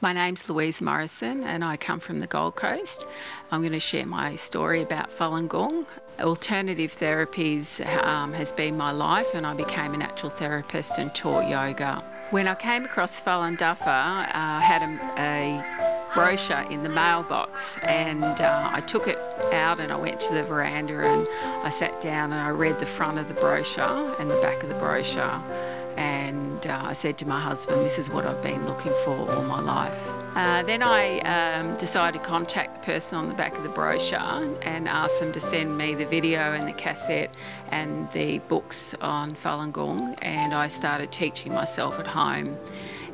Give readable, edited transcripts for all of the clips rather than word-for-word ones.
My name's Louise Morrison and I come from the Gold Coast. I'm going to share my story about Falun Gong. Alternative therapies has been my life, and I became a natural therapist and taught yoga. When I came across Falun Dafa, I had a brochure in the mailbox, and I took it out and I went to the veranda and I sat down and I read the front of the brochure and the back of the brochure. And I said to my husband, this is what I've been looking for all my life. Then I decided to contact the person on the back of the brochure and ask them to send me the video and the cassette and the books on Falun Gong, and I started teaching myself at home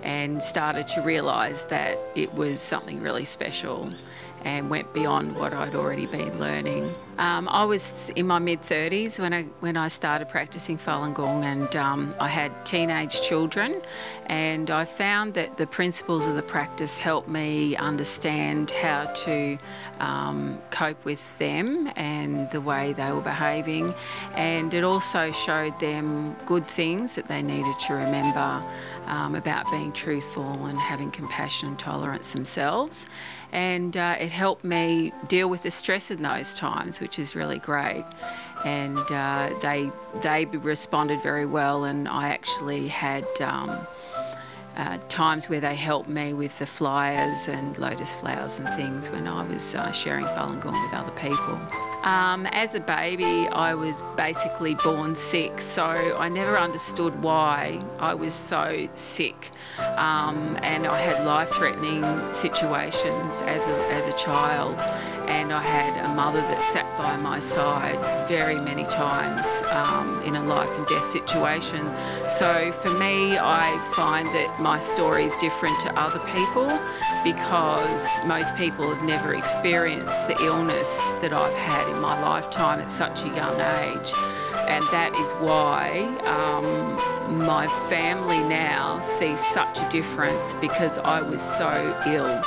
and started to realise that it was something really special and went beyond what I'd already been learning. I was in my mid-30s when I started practicing Falun Gong, and I had teenage children, and I found that the principles of the practice helped me understand how to cope with them and the way they were behaving, and it also showed them good things that they needed to remember about being truthful and having compassion and tolerance themselves. And it helped me deal with the stress in those times, which is really great. And they responded very well, and I actually had times where they helped me with the flyers and lotus flowers and things when I was sharing Falun Gong with other people. As a baby, I was basically born sick, so I never understood why I was so sick. And I had life-threatening situations as a child, and I had a mother that sat by my side very many times in a life and death situation. So for me, I find that my story is different to other people because most people have never experienced the illness that I've had in my lifetime at such a young age, and that is why my family now sees such a difference, because I was so ill.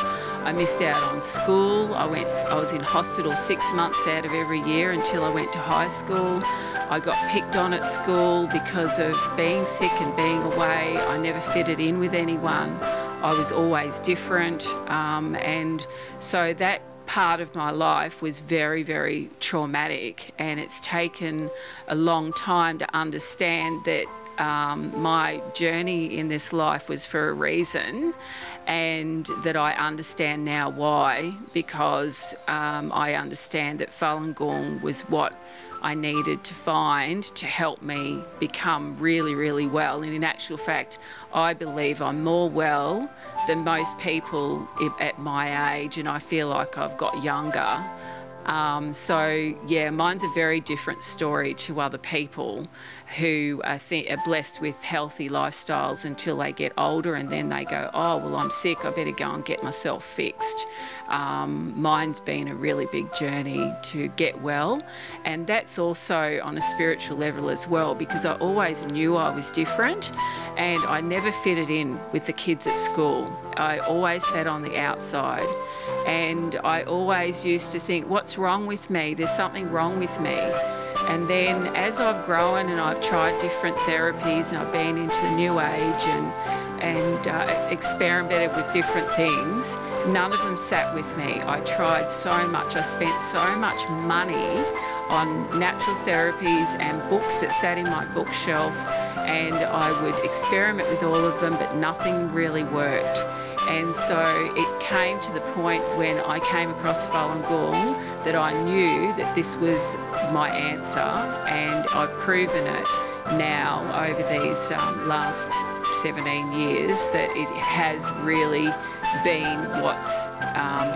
I missed out on school. I was in hospital 6 months out of every year until I went to high school. I got picked on at school because of being sick and being away. I never fitted in with anyone. I was always different, and so that part of my life was very, very traumatic, and it's taken a long time to understand that my journey in this life was for a reason, and that I understand now why, because I understand that Falun Gong was what I needed to find to help me become really, really well. And in actual fact, I believe I'm more well than most people at my age, and I feel like I've got younger. So yeah, mine's a very different story to other people who are blessed with healthy lifestyles until they get older, and then they go, oh, well, I'm sick, I better go and get myself fixed. Mine's been a really big journey to get well, and that's also on a spiritual level as well, because I always knew I was different and I never fitted in with the kids at school. I always sat on the outside, and I always used to think, what's wrong with me? There's something wrong with me. And then as I've grown and I've tried different therapies, and I've been into the new age and experimented with different things, none of them sat with me. I tried so much. I spent so much money on natural therapies and books that sat in my bookshelf, and I would experiment with all of them, but nothing really worked. And so it came to the point when I came across Falun Gong that I knew that this was my answer, and I've proven it now over these last 17 years that it has really been what's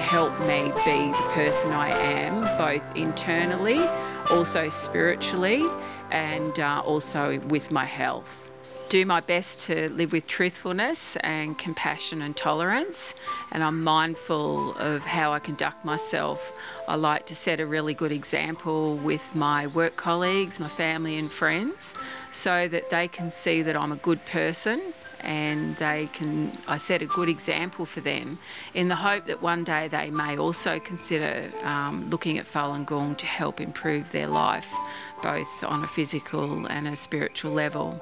helped me be the person I am, both internally, also spiritually, and also with my health. Do my best to live with truthfulness and compassion and tolerance, and I'm mindful of how I conduct myself. I like to set a really good example with my work colleagues, my family and friends, so that they can see that I'm a good person, and I set a good example for them in the hope that one day they may also consider looking at Falun Gong to help improve their life, both on a physical and a spiritual level.